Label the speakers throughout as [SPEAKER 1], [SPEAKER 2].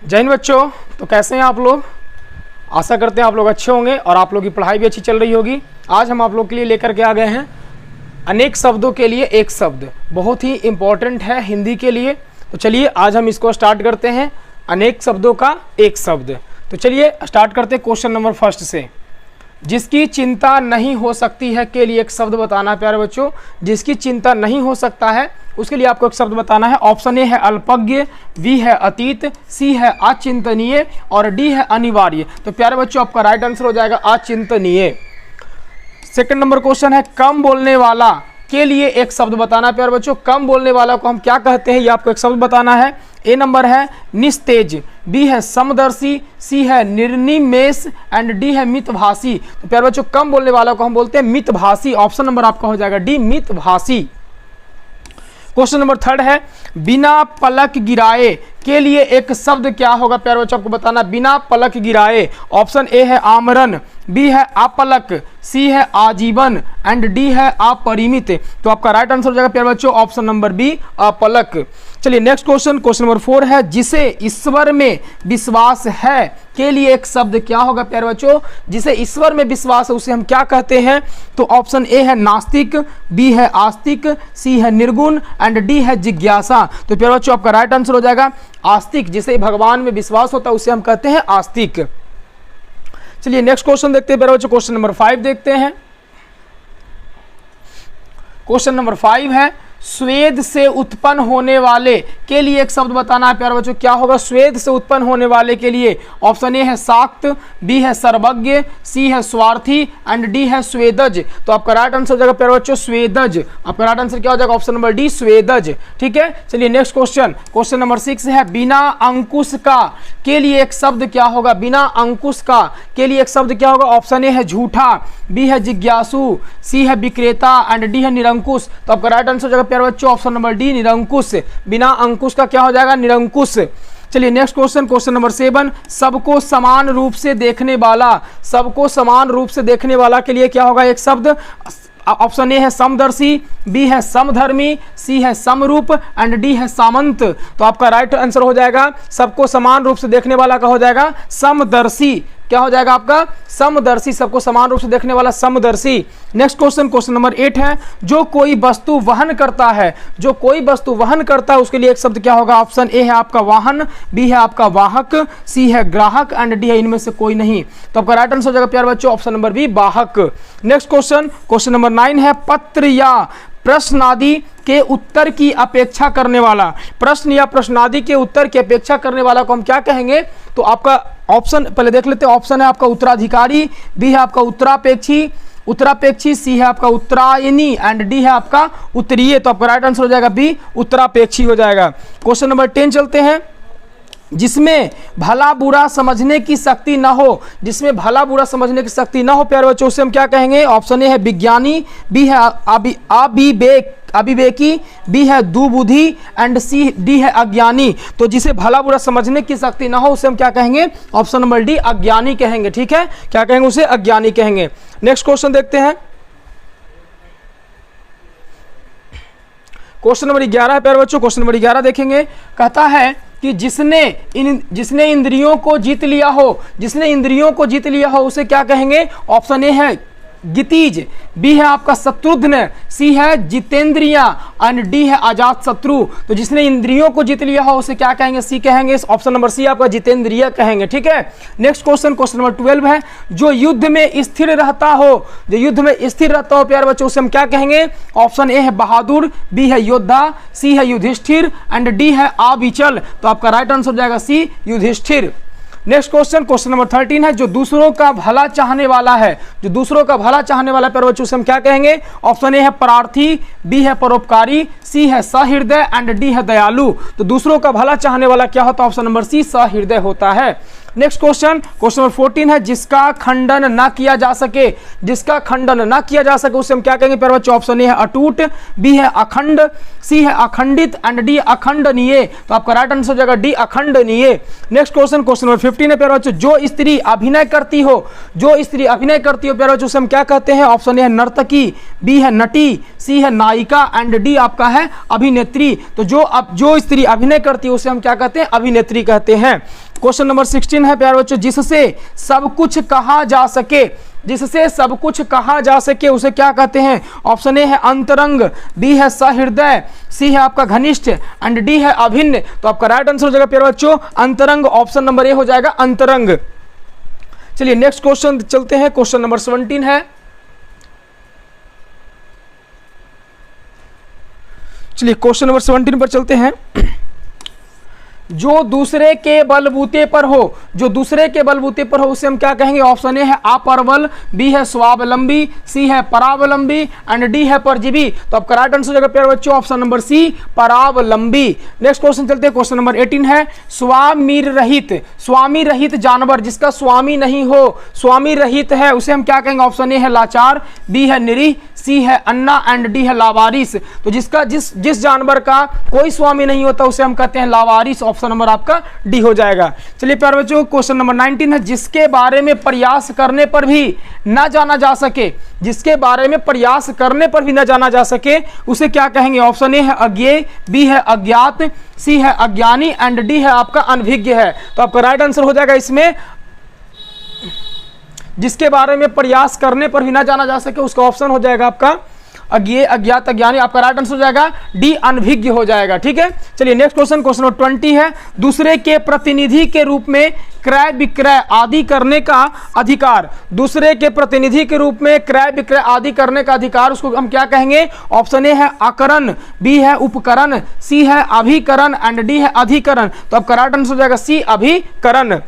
[SPEAKER 1] जय हिंद बच्चों। तो कैसे हैं आप लोग? आशा करते हैं आप लोग अच्छे होंगे और आप लोग की पढ़ाई भी अच्छी चल रही होगी। आज हम आप लोग के लिए लेकर के आ गए हैं अनेक शब्दों के लिए एक शब्द, बहुत ही इम्पोर्टेंट है हिंदी के लिए। तो चलिए आज हम इसको स्टार्ट करते हैं, अनेक शब्दों का एक शब्द। तो चलिए स्टार्ट करते हैं क्वेश्चन नंबर फर्स्ट से। जिसकी चिंता नहीं हो सकती है के लिए एक शब्द बताना है प्यारे बच्चों। जिसकी चिंता नहीं हो सकता है उसके लिए आपको एक शब्द बताना है। ऑप्शन ए है अल्पज्ञ, बी है अतीत, सी है अचिंतनीय और डी है अनिवार्य। तो प्यारे बच्चों आपका राइट आंसर हो जाएगा अचिंतनीय। सेकंड नंबर क्वेश्चन है कम बोलने वाला के लिए एक शब्द बताना है प्यारे बच्चों। कम बोलने वाला को हम क्या कहते हैं ये आपको एक शब्द बताना है। ए नंबर है निस्तेज, बी है समदर्शी, सी है निर्निमेष एंड डी है मितभाषी। तो प्यारे बच्चों कम बोलने वाला को हम बोलते हैं मितभाषी। ऑप्शन नंबर आपका हो जाएगा डी मितभाषी। क्वेश्चन नंबर थर्ड है बिना पलक गिराए के लिए एक शब्द क्या होगा प्यारे बच्चों आपको बताना। बिना पलक गिराए ऑप्शन ए है आमरण, बी है अपलक, सी है आजीवन एंड डी है अपरिमित। तो आपका राइट आंसर हो जाएगा प्यारे बच्चों ऑप्शन नंबर बी अपलक। चलिए नेक्स्ट क्वेश्चन, क्वेश्चन नंबर 4 है जिसे ईश्वर में विश्वास है के लिए एक शब्द क्या होगा प्यारे बच्चों। जिसे ईश्वर में विश्वास है उसे हम क्या कहते हैं। तो ऑप्शन ए है नास्तिक, बी है आस्तिक, सी है निर्गुण एंड डी है जिज्ञासा। तो प्यारे बच्चों आपका राइट आंसर हो जाएगा आस्तिक। जिसे भगवान में विश्वास होता है उसे हम कहते हैं आस्तिक। चलिए नेक्स्ट क्वेश्चन देखते हैं प्यारे बच्चों। क्वेश्चन नंबर 5 देखते हैं। क्वेश्चन नंबर 5 है स्वेद से उत्पन्न होने वाले के लिए एक शब्द बताना है प्यारे बच्चों। क्या होगा स्वेद से उत्पन्न होने वाले के लिए। ऑप्शन ए है शाक्त, बी है सर्वज्ञ, सी है स्वार्थी एंड डी है स्वेदज। तो आपका राइट आंसर हो जाएगा प्यारे बच्चों स्वेदज। आपका राइट आंसर क्या हो जाएगा ऑप्शन नंबर डी स्वेदज। ठीक है चलिए नेक्स्ट क्वेश्चन, क्वेश्चन नंबर 6 है बिना अंकुश का के लिए एक शब्द क्या होगा। बिना अंकुश का के लिए एक शब्द क्या होगा। ऑप्शन ए है झूठा, बी है जिज्ञासु, सी है विक्रेता एंड डी है निरंकुश। तो आपका राइट आंसर हो जाएगा प्यारे बच्चों ऑप्शन नंबर डी निरंकुश। बिना अंकुश का क्या हो जाएगा निरंकुश। चलिए नेक्स्ट क्वेश्चन, क्वेश्चन नंबर 7 सबको समान रूप से देखने वाला। सबको समान रूप से देखने वाला के लिए क्या होगा एक शब्द। ऑप्शन ए है समदर्शी, बी है समधर्मी, सी है समरूप एंड डी है सामंत। तो आपका राइट आंसर हो जाएगा सबको समान रूप से देखने वाला का हो जाएगा समदर्शी। क्या हो जाएगा आपका समदर्शी, सबको समान रूप से देखने वाला समदर्शी। नेक्स्ट क्वेश्चन, क्वेश्चन नंबर 8 है जो कोई वस्तु वहन करता है। जो कोई वस्तु वहन करता है उसके लिए एक शब्द क्या होगा। ऑप्शन ए है आपका वाहन, बी है आपका वाहक, सी है ग्राहक एंड डी है इनमें से कोई नहीं। तो आपका राइट आंसर हो जाएगा प्यारे बच्चों ऑप्शन नंबर बी वाहक। नेक्स्ट क्वेश्चन, क्वेश्चन नंबर 9 है पत्र या प्रश्नादि के उत्तर की अपेक्षा करने वाला। प्रश्न या प्रश्नादि के उत्तर की अपेक्षा करने वाला को हम क्या कहेंगे। तो आपका ऑप्शन पहले देख लेते हैं। ऑप्शन है आपका उत्तराधिकारी, बी है आपका उत्तरापेक्षी, सी है आपका उत्तरायणी एंड डी है आपका उत्तरीय। तो आपका राइट आंसर हो जाएगा बी उत्तरापेक्षी हो जाएगा। क्वेश्चन नंबर 10 चलते हैं। जिसमें भला बुरा समझने की शक्ति ना हो। जिसमें भला बुरा समझने की शक्ति ना हो प्यारे बच्चों उसे हम क्या कहेंगे। ऑप्शन ए है विज्ञानी, बी है अविवेकी, बी है दुबुद्धि एंड सी डी है अज्ञानी। तो जिसे भला बुरा समझने की शक्ति ना हो उसे हम क्या कहेंगे। ऑप्शन नंबर डी अज्ञानी कहेंगे। ठीक है क्या कहेंगे उसे अज्ञानी कहेंगे। नेक्स्ट क्वेश्चन देखते हैं। क्वेश्चन नंबर 11 है प्यारे बच्चों। क्वेश्चन नंबर 11 देखेंगे। कहता है कि जिसने इंद्रियों को जीत लिया हो। जिसने इंद्रियों को जीत लिया हो उसे क्या कहेंगे। ऑप्शन ए है गितीज, बी है आपका शत्रुघ्न, सी है जितेंद्रिया एंड डी है अजात शत्रु। तो जिसने इंद्रियों को जीत लिया हो उसे क्या कहेंगे सी कहेंगे। ऑप्शन नंबर सी आपका जितेंद्रिय कहेंगे। ठीक है नेक्स्ट क्वेश्चन, क्वेश्चन नंबर 12 है जो युद्ध में स्थिर रहता हो। जो युद्ध में स्थिर रहता हो प्यारे बच्चों उसे हम क्या कहेंगे। ऑप्शन ए है बहादुर, बी है योद्धा, सी है युधिष्ठिर एंड डी है अविचल। तो आपका राइट आंसर हो जाएगा C Yudhishthir. Next question, question number 13 है जो दूसरों का भला चाहने वाला है। जो दूसरों का भला चाहने वाला प्यारे बच्चों से हम क्या कहेंगे। ऑप्शन ए है प्रार्थी, बी है परोपकारी, सी है सहृदय एंड डी है दयालु। तो दूसरों का भला चाहने वाला क्या होता है। ऑप्शन नंबर सी सहृदय होता है। नेक्स्ट क्वेश्चन, क्वेश्चन नंबर 14 है जिसका खंडन ना किया जा सके। जिसका खंडन ना किया जा सके उसे हम क्या कहेंगे प्यारे बच्चों। ऑप्शन ए है अटूट, बी है अखंड, सी है अखंडित एंड डी अखंडनीय। तो आपका राइट आंसर हो जाएगा डी अखंडनीय। नेक्स्ट क्वेश्चन, क्वेश्चन नंबर 15 है प्यारे बच्चों जो स्त्री अभिनय करती हो। जो स्त्री अभिनय करती हो प्यारे बच्चों उसे हम क्या कहते हैं। ऑप्शन ए है नर्तकी, बी है नटी, सी है नायिका एंड डी आपका है अभिनेत्री। तो जो स्त्री अभिनय करती है उसे हम क्या कहते हैं अभिनेत्री कहते हैं। क्वेश्चन नंबर 16 है प्यारे बच्चों, जिससे सब कुछ कहा जा सके, जिससे सब कुछ कहा जा सके उसे क्या कहते हैं? ऑप्शन ए है अंतरंग, बी है सहृदय, सी है आपका घनिष्ठ एंड डी है अभिन्न। तो आपका राइट आंसर हो जाएगा प्यारे बच्चों अंतरंग, ऑप्शन नंबर ए हो जाएगा अंतरंग। चलिए नेक्स्ट क्वेश्चन चलते हैं, क्वेश्चन नंबर 17 है। चलिए क्वेश्चन नंबर 17 पर चलते हैं। जो दूसरे के बलबूते पर हो, जो दूसरे के बलबूते पर हो उसे हम क्या कहेंगे? ऑप्शन ए है अपरबल, बी है स्वावलंबी, सी है परावलंबी एंड डी है परजीवी। तो आपका राइट आंसर हो जाएगा प्यारे बच्चों ऑप्शन नंबर सी परावलंबी। नेक्स्ट क्वेश्चन चलते हैं, क्वेश्चन नंबर 18 है। स्वामी रहित, स्वामी रहित जानवर जिसका स्वामी नहीं हो, स्वामी रहित है उसे हम क्या कहेंगे? ऑप्शन ए है लाचार, बी है निरीह, सी है अन्ना एंड डी है लावारिस। तो जिसका जिस जानवर का कोई स्वामी नहीं होता उसे हम कहते हैं लावारिस, ऑप्शन नंबर आपका डी हो जाएगा। चलिए प्यारे बच्चों क्वेश्चन नंबर 19 है। जिसके बारे में प्रयास करने पर भी ना जाना जा सके, जिसके बारे में प्रयास करने पर भी ना जाना जा सके उसे क्या कहेंगे? ऑप्शन ए है अज्ञेय, बी है अज्ञात, सी है अज्ञानी एंड डी है आपका अनभिज्ञ है। तो आपका राइट आंसर हो जाएगा इसमें जिसके बारे में प्रयास करने पर भी ना जाना जा सके उसका ऑप्शन हो जाएगा आपका अज्ञेय, अज्ञात, अज्ञानी। आपका राइट आंसर हो जाएगा डी अनभिज्ञ हो जाएगा। ठीक है, चलिए नेक्स्ट क्वेश्चन, क्वेश्चन नंबर 20 है। दूसरे के प्रतिनिधि के रूप में क्रय विक्रय आदि करने का अधिकार, दूसरे के प्रतिनिधि के रूप में क्रय विक्रय आदि करने का अधिकार उसको हम क्या कहेंगे? ऑप्शन ए है अकरण, बी है उपकरण, सी है अभिकरण एंड डी है अधिकरण। तो आपका राइट आंसर हो जाएगा सी अभिकरण।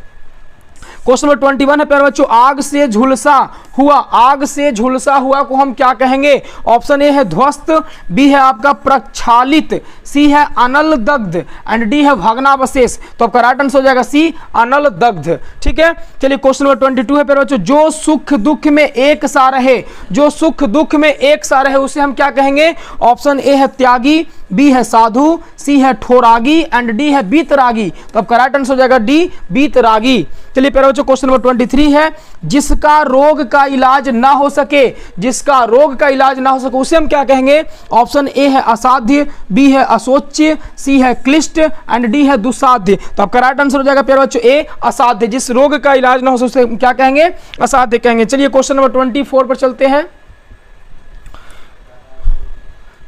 [SPEAKER 1] क्वेश्चन नंबर 21 है प्यारे बच्चों, आग से झुलसा हुआ, आग से झुलसा हुआ को हम क्या कहेंगे? ऑप्शन ए है ध्वस्त, बी है आपका प्रक्षालित, सी है अनल दग्ध एंड डी है भग्नावशेष। तो आपका राइट आंसर हो जाएगा सी अनल दग्ध। ठीक है, चलिए क्वेश्चन नंबर 22 है प्यारे बच्चों, जो सुख दुख में एक सा रहे, जो सुख दुख में एक सा रहे उसे हम क्या कहेंगे? ऑप्शन ए है त्यागी, बी है साधु, सी है ठोरागी एंड डी है बीतरागी। तो आपका राइट आंसर हो जाएगा डी बीतरागी। चलिए प्यारे बच्चों क्वेश्चन नंबर 23 है। जिसका रोग का इलाज ना हो सके, जिसका रोग का इलाज ना हो सके उसे हम क्या कहेंगे? ऑप्शन ए है असाध्य, बी है असोच्य, सी है क्लिष्ट एंड डी है दुस्साध्य। तो आपका राइट आंसर हो जाएगा प्यारे बच्चों ए असाध्य, जिस रोग का इलाज ना हो सके उसे हम क्या कहेंगे? असाध्य कहेंगे। चलिए क्वेश्चन नंबर 24 पर चलते हैं।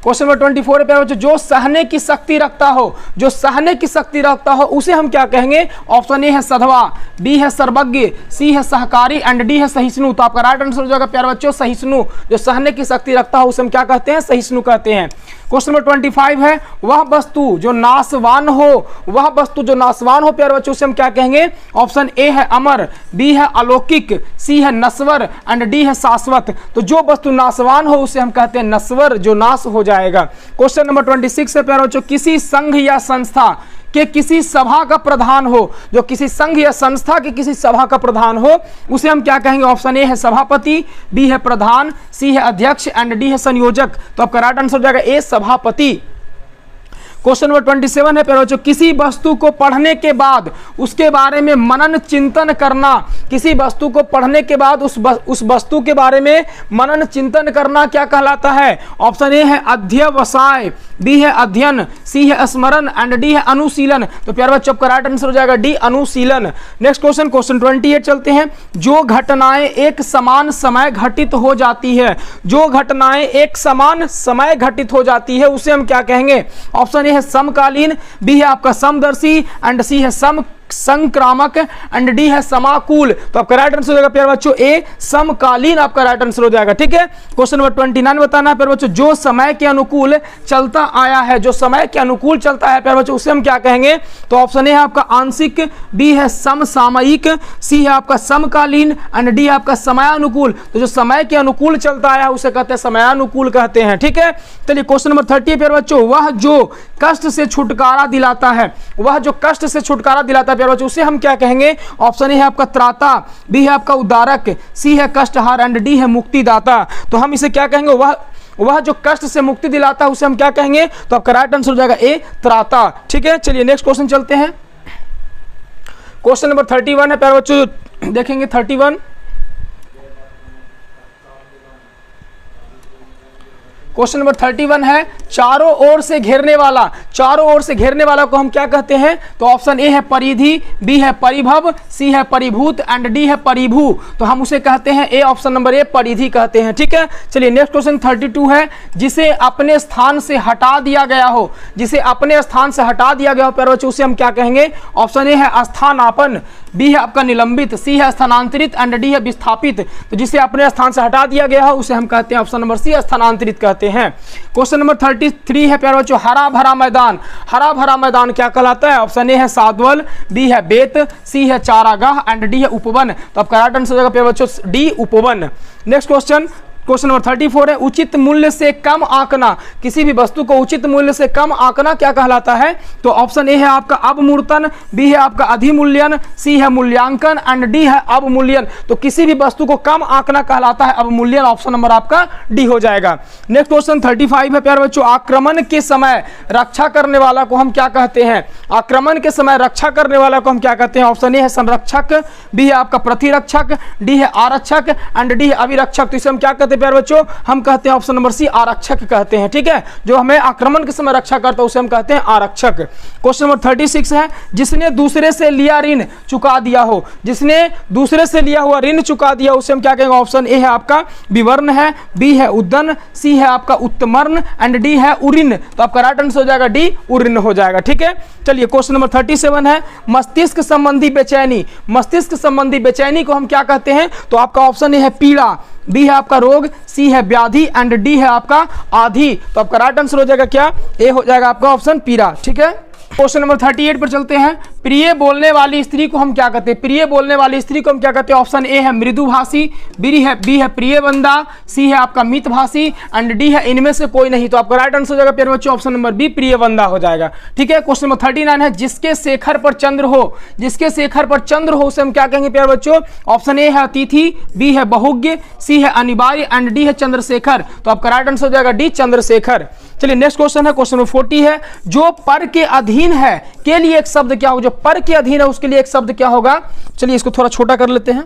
[SPEAKER 1] क्वेश्चन नंबर 24 है प्यारे बच्चों, जो सहने की शक्ति रखता हो, जो सहने की शक्ति रखता हो उसे हम क्या कहेंगे? ऑप्शन ए है सधवा, बी है सर्वज्ञ, सी है सहकारी एंड डी है सहिष्णु। तो आपका राइट आंसर हो जाएगा प्यारे बच्चों सहिष्णु, जो सहने की शक्ति रखता हो उसे हम क्या कहते हैं? सहिष्णु कहते हैं। क्वेश्चन नंबर 25 है। वह वस्तु जो नाशवान हो, वह वस्तु जो नाशवान हो प्यारे बच्चों उसे हम क्या कहेंगे? ऑप्शन ए है अमर, बी है अलौकिक, सी है नश्वर एंड डी है शाश्वत। तो जो वस्तु नाशवान हो उसे हम कहते हैं नश्वर, जो नाश हो जाएगा। क्वेश्चन नंबर 26 है प्यारे बच्चों, किसी संघ या संस्था के किसी सभा का प्रधान हो, जो किसी संघ या संस्था के किसी सभा का प्रधान हो उसे हम क्या कहेंगे? ऑप्शन ए है सभापति, बी है प्रधान, सी है अध्यक्ष एंड डी है संयोजक। तो आपका राइट आंसर हो जाएगा ए सभापति। क्वेश्चन नंबर 27 है प्यारे बच्चों, किसी वस्तु को पढ़ने के बाद उसके बारे में मनन चिंतन करना, किसी वस्तु को पढ़ने के बाद उस वस्तु के बारे में मनन चिंतन करना क्या कहलाता है? ऑप्शन ए है अध्यवसाय, बी है अध्ययन, सी है स्मरण एंड डी है अनुशीलन। तो प्यारे बच्चों आपका राइट आंसर हो जाएगा डी अनुशीलन। नेक्स्ट क्वेश्चन, क्वेश्चन 28 चलते हैं। जो घटनाएं एक समान समय घटित हो जाती है, जो घटनाएं एक समान समय घटित हो जाती है उसे हम क्या कहेंगे? ऑप्शन ए है समकालीन, बी है आपका समदर्शी एंड सी है संक्रामक एंड डी है समाकुल। तो आपका राइट आंसर हो जाएगा प्यारे बच्चों ए समकालीन, आपका राइट आंसर हो जाएगा। ठीक है, क्वेश्चन नंबर 29 बताना है प्यारे बच्चों, जो समय के अनुकूल चलता आया है, जो समय के अनुकूल चलता है प्यारे बच्चों उसे हम क्या कहेंगे? तो ऑप्शन ए है आपका आंशिक, बी है समसामयिक, सी है आपका समकालीन एंड डी है आपका समयानुकूल। तो जो समय के अनुकूल चलता आया उसे कहते हैं समयानुकूल कहते हैं। ठीक है, चलिए क्वेश्चन नंबर 30 प्यारे बच्चों, वह जो कष्ट से छुटकारा दिलाता है, वह जो कष्ट से छुटकारा दिलाता है प्यारे बच्चों उसे हम क्या कहेंगे? ऑप्शन ए है आपका त्राता, बी है आपका उद्धारक, सी है कष्टहार एंड डी है मुक्तिदाता। तो हम इसे क्या कहेंगे? वह जो कष्ट से मुक्ति दिलाता है उसे हम क्या कहेंगे? तो आपका राइट आंसर हो जाएगा ए त्राता। ठीक है, चलिए नेक्स्ट क्वेश्चन चलते हैं। क्वेश्चन नंबर 31 है प्यारे बच्चों, देखेंगे 31। क्वेश्चन नंबर 31 है चारों ओर से घेरने वाला, चारों ओर से घेरने वाला को हम क्या कहते हैं? तो ऑप्शन ए है परिधि, बी है परिभव, सी है परिभूत एंड डी है परिभू। तो हम उसे कहते हैं ए, ऑप्शन नंबर ए परिधि कहते हैं। ठीक है, चलिए नेक्स्ट क्वेश्चन 32 है जिसे अपने स्थान से हटा दिया गया हो, जिसे अपने स्थान से हटा दिया गया हो प्यारे बच्चों उसे हम क्या कहेंगे? ऑप्शन ए है स्थानापन्न, बी है आपका निलंबित, सी है स्थानांतरित एंड डी है विस्थापित। तो जिसे अपने स्थान से हटा दिया गया हो उसे हम कहते हैं ऑप्शन नंबर सी स्थानांतरित कहते हैं। क्वेश्चन नंबर 33 है प्यारे बच्चों हरा भरा मैदान, हरा भरा मैदान क्या कहलाता है? ऑप्शन ए है सादवल, बी है बेत, सी है चारागाह एंड डी है उपवन। तो आपका राइट आंसर हो जाएगा प्यारे बच्चों डी उपवन। नेक्स्ट क्वेश्चन नंबर 34 है उचित मूल्य से कम आंकना, किसी भी वस्तु को उचित मूल्य से कम आंकना क्या कहलाता है? तो ऑप्शन ए है आपका अवमूर्तन, बी है आपका अधिमूल्यन, सी है मूल्यांकन एंड डी है अवमूल्यन। तो किसी भी वस्तु को कम आंकना कहलाता है अवमूल्यन, ऑप्शन नंबर आपका डी हो जाएगा। नेक्स्ट क्वेश्चन 35 है प्यारे बच्चों आक्रमण के समय रक्षा करने वाला को हम क्या कहते हैं? आक्रमण के समय रक्षा करने वाला को हम क्या कहते हैं? ऑप्शन ए है संरक्षक, बी है आपका प्रतिरक्षक, डी है आरक्षक एंड डी है अभिरक्षक। तो इसे हम क्या कहते हैं प्यारे बच्चों? हम कहते हैं ऑप्शन नंबर सी आरक्षक कहते हैं। ठीक है, जो हमें आक्रमण के समय रक्षा करता है उसे हम कहते हैं आरक्षक। क्वेश्चन नंबर 36 है जिसने दूसरे से लिया ऋण चुका दिया हो, जिसने दूसरे से लिया हुआ ऋण चुका दिया उसे हम क्या कहेंगे? ऑप्शन ए है आपका विवर्ण है, बी है उद्दन, सी है आपका उत्तमर्ण एंड डी है उऋण। तो आपका राइट आंसर हो जाएगा डी उऋण हो जाएगा। ठीक है, चलिए क्वेश्चन नंबर 37 है मस्तिष्क संबंधी बेचैनी, मस्तिष्क संबंधी बेचैनी को हम क्या कहते हैं? तो आपका ऑप्शन ए है पीड़ा, बी है आपका रोग, सी है व्याधि एंड डी है आपका आधि। तो आपका राइट आंसर हो जाएगा क्या? ए हो जाएगा आपका ऑप्शन पीड़ा। ठीक है, क्वेश्चन नंबर 38 पर चलते हैं। प्रिय बोलने वाली स्त्री को हम क्या कहते हैं? प्रिय बोलने वाली स्त्री को हम क्या कहते हैं? ऑप्शन ए है मृदुभाषी, बी है प्रिय बंदा, सी है आपका मितभाषी एंड डी है इनमें से कोई नहीं। तो आपका राइट आंसर हो जाएगा प्यारे बच्चों ऑप्शन नंबर बी प्रिय बंदा हो जाएगा। ठीक है, क्वेश्चन नंबर 39 है जिसके शेखर पर चंद्र हो, जिसके शेखर पर चंद्र हो उसे हम क्या कहेंगे प्यारे बच्चों? ऑप्शन ए है अतिथि, बी है बहुज्ञ, सी है अनिवार्य एंड डी है चंद्रशेखर। तो आपका राइट आंसर हो जाएगा डी चंद्रशेखर। चलिए नेक्स्ट क्वेश्चन है क्वेश्चन नंबर 40 है जो पर के अधीन है के लिए एक शब्द क्या हो? जो पर के अधीन है उसके लिए एक शब्द क्या होगा? चलिए इसको थोड़ा छोटा कर लेते हैं,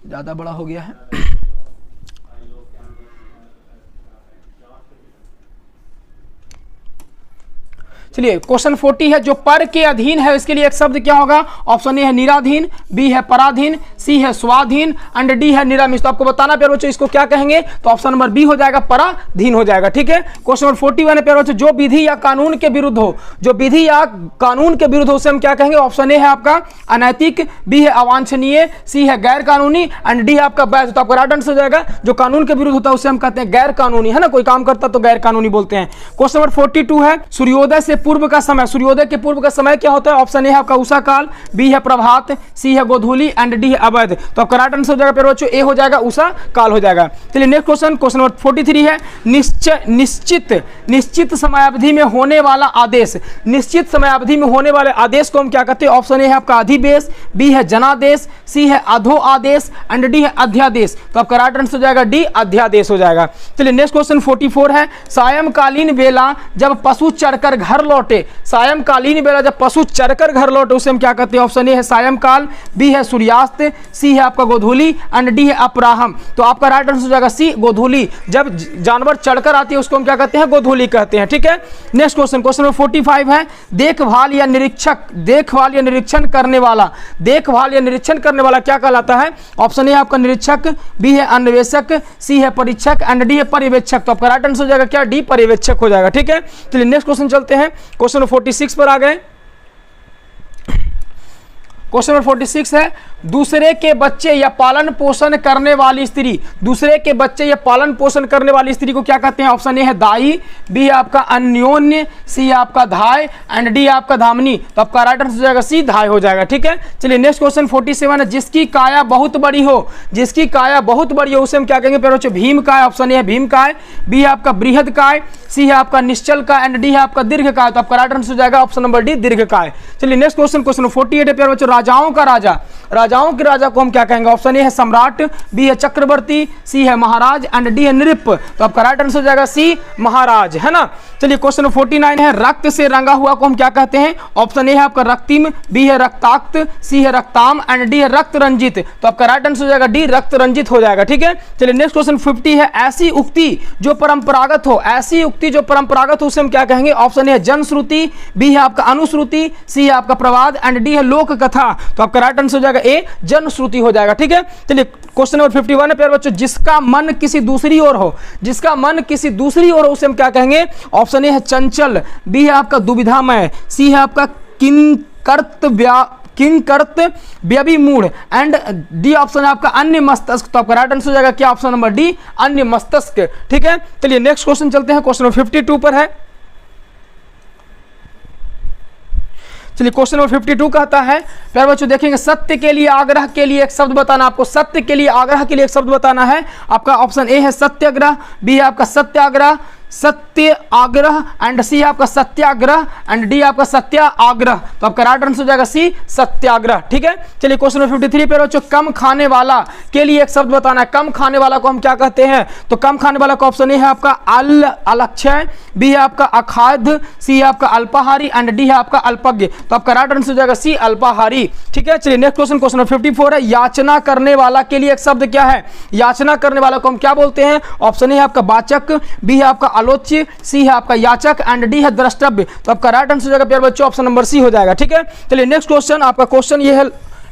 [SPEAKER 1] ज्यादा बड़ा हो गया है। चलिए क्वेश्चन 40 है जो पर के अधीन है इसके लिए एक शब्द क्या होगा? ऑप्शन ए है निराधीन, बी है पराधीन, सी है स्वाधीन एंड डी है निरामिष। तो आपको बताना प्यारे बच्चों इसको क्या कहेंगे? तो ऑप्शन नंबर बी हो जाएगा पराधीन हो जाएगा। ठीक है, क्वेश्चन नंबर 41 है प्यारे बच्चों जो विधि या कानून के विरुद्ध हो, जो विधि या कानून के विरुद्ध हो उसे हम क्या कहेंगे? ऑप्शन ए है आपका अनैतिक, बी है अवांछनीय, सी है गैर कानूनी एंड डी है आपका वैध। तो आपका राइट आंसर हो जाएगा जो कानून के विरुद्ध होता है उसे हम कहते हैं गैर कानूनी, है ना, कोई काम करता तो गैर कानूनी बोलते हैं। क्वेश्चन नंबर 42 है सूर्योदय से पूर्व का समय, सूर्योदय के पूर्व का समय क्या होता है? ऑप्शन ए है आपका उषा काल, बी है प्रभात, सी है गोधूली एंड डी है अवैध। तो आपका राइट आंसर हो जाएगा प्यारे बच्चों ए हो जाएगा उषा काल हो जाएगा। चलिए नेक्स्ट क्वेश्चन नंबर 43 है निश्चित समयावधि में होने वाला आदेश, निश्चित समयावधि में होने वाले आदेश को हम क्या कहते हैं? ऑप्शन ए है आपका अधिदेश, बी है जनादेश, सी है अधो आदेश एंड डी है अध्यादेश। तो आपका राइट आंसर हो जाएगा डी अध्यादेश हो जाएगा। चलिए नेक्स्ट क्वेश्चन 44 है सायंकालीन बेला जब पशु चढ़कर घर लौटे, सायंकालीन बेला जब पशु चरकर घर लौटे उसे हम क्या कहते हैं? ऑप्शन ए है सायंकाल, बी है सूर्यास्त, सी है आपका गोधूली एंड डी है अपराह्न। तो आपका राइट आंसर हो जाएगा सी गोधूली, जब जानवर चढ़कर आती है उसको हम क्या कहते हैं? गोधूली कहते हैं। ठीक है, नेक्स्ट क्वेश्चन नंबर 45 है देखभाल या निरीक्षक, देखभाल या निरीक्षण करने वाला, देखभाल या निरीक्षण करने वाला क्या कहलाता है? ऑप्शन ए आपका निरीक्षक, बी है अन्वेषक, सी है परीक्षक एंड डी है पर्यवेक्षक। तो आपका राइट आंसर हो जाएगा क्या? डी पर्यवेक्षक हो जाएगा। ठीक है, चलिए नेक्स्ट क्वेश्चन चलते हैं, क्वेश्चन 46 पर आ गए। क्वेश्चन नंबर 46 है दूसरे के बच्चे या पालन पोषण करने वाली स्त्री, दूसरे के बच्चे या पालन पोषण करने वाली स्त्री को क्या कहते हैं? ऑप्शन ए है दाई, बी है आपका अन्योन्य, सी है आपका धाय एंड डी है आपका धामनी। तो आपका राइट आंसर हो जाएगा सी धाय हो जाएगा। ठीक है, चलिए नेक्स्ट क्वेश्चन 47 है जिसकी काया बहुत बड़ी हो, जिसकी काया बहुत बड़ी हो उसे हम क्या कहेंगे प्यारे बच्चों? भीम काय, ऑप्शन ए है भीम काय, बी है आपका बृहद काय, सी है आपका निश्चल काय एंड डी है आपका दीर्घ काय। तो आपका राइट आंसर हो जाएगा ऑप्शन नंबर डी दीर्घ काय। चलिए नेक्स्ट क्वेश्चन 48 है प्यारे बच्चों राजाओं का राजा, राजाओं के राजा को हम क्या कहेंगे? ऑप्शन ए है सम्राट, बी है चक्रवर्ती, सी है महाराज एंड डी है नृप। तो आपका राइट आंसर हो जाएगा सी महाराज, है ना। चलिए क्वेश्चन नंबर 49 है, रक्त से रंगा हुआ को हम क्या कहते हैं? ऑप्शन ए है आपका रक्तिम, बी है रक्ताक्त, सी है रक्ताम एंड डी है रक्त रंजित। तो आपका राइट आंसर हो जाएगा डी, रक्त रंजित हो जाएगा। ठीक है, चलिए नेक्स्ट क्वेश्चन 50 है, ऐसी उक्ति जो परंपरागत हो, ऐसी उक्ति जो परंपरागत हो उसे हम क्या कहेंगे? ऑप्शन ए है जनश्रुति, बी है आपका अनुश्रुति, सी है आपका प्रवाद एंड डी है लोक कथा। तो आपका राइट आंसर हो जाएगा ए, जनश्रुति हो जाएगा। ठीक है, चलिए क्वेश्चन नंबर 51 है प्यारे बच्चों, जिसका मन किसी दूसरी ओर हो, जिसका मन किसी दूसरी ओर हो उसे हम क्या कहेंगे? ऑप्शन ए है चंचल, बी है आपका दुविधामय, सी है आपका किंकर्त व्यभिमूढ़ एंड डी ऑप्शन है आपका अन्य मस्तिष्क। तो आपका राइट आंसर हो जाएगा क्या? ऑप्शन नंबर डी, अन्य मस्तिष्क। ठीक है, चलिए नेक्स्ट क्वेश्चन चलते हैं, क्वेश्चन नंबर 52 पर है। चलिए क्वेश्चन नंबर 52 कहता है, प्यारे बच्चों देखेंगे, सत्य के लिए आग्रह के लिए एक शब्द बताना। आपको सत्य के लिए आग्रह के लिए एक शब्द बताना है। आपका ऑप्शन ए है सत्याग्रह, बी है आपका सत्याग्रह, सत्य आग्रह एंड सी आपका सत्याग्रह एंड डी आपका सत्या आग्रह। तो आपका राइट आंसर हो जाएगा सी, सत्याग्रह। ठीक है, चलिए क्वेश्चन नंबर 53 पे बच्चों, कम खाने वाला के लिए एक शब्द बताना है। कम खाने वाला को हम क्या कहते हैं? तो कम खाने वाला का ऑप्शन ए है आपका अलक्षय, बी है आपका अखाद्य, सी है आपका अल्पाहारी एंड डी है आपका अल्पज्ञ। तो आपका राइट आंसर हो जाएगा सी, अल्पाहारी। ठीक है, चलिए नेक्स्ट क्वेश्चन, क्वेश्चन नंबर 54 है, याचना करने वाला के लिए एक शब्द क्या है? याचना करने वाला को हम क्या बोलते हैं? ऑप्शन ए है आपका वाचक, बी है आपका आलोच्य, सी है आपका याचक एंड डी है द्रष्टव्य। तो आपका राइट आंसर हो जाएगा प्यारे बच्चों ऑप्शन नंबर सी हो जाएगा। ठीक है, चलिए नेक्स्ट क्वेश्चन, आपका क्वेश्चन ये है,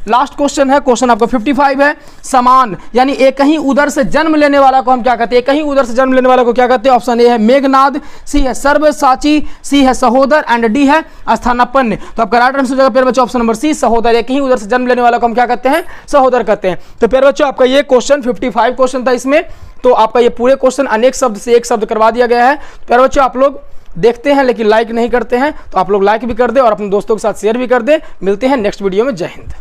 [SPEAKER 1] लास्ट क्वेश्चन है, क्वेश्चन आपका 55 है, समान यानी एक ही उदर से जन्म लेने वाला को हम क्या कहते हैं? एक ही उदर से जन्म लेने वाला को क्या कहते हैं? ऑप्शन ए है मेघनाद, सी है सर्वसाची, सी है सहोदर एंड डी है स्थानापन्न। तो आपका राइट आंसर हो जाएगा प्यारे बच्चों ऑप्शन नंबर सी, सहोदर। एक ही उदर से जन्म लेने वाला को हम क्या कहते हैं? सहोदर कहते हैं। तो प्यारे बच्चों आपका ये क्वेश्चन 55 क्वेश्चन था इसमें, तो आपका ये पूरे क्वेश्चन अनेक शब्द से एक शब्द करवा दिया गया है। प्यारे बच्चों आप लोग देखते हैं लेकिन लाइक नहीं करते हैं, तो आप लोग लाइक भी कर दे और अपने दोस्तों के साथ शेयर भी कर दे। मिलते हैं नेक्स्ट वीडियो में, जय हिंद।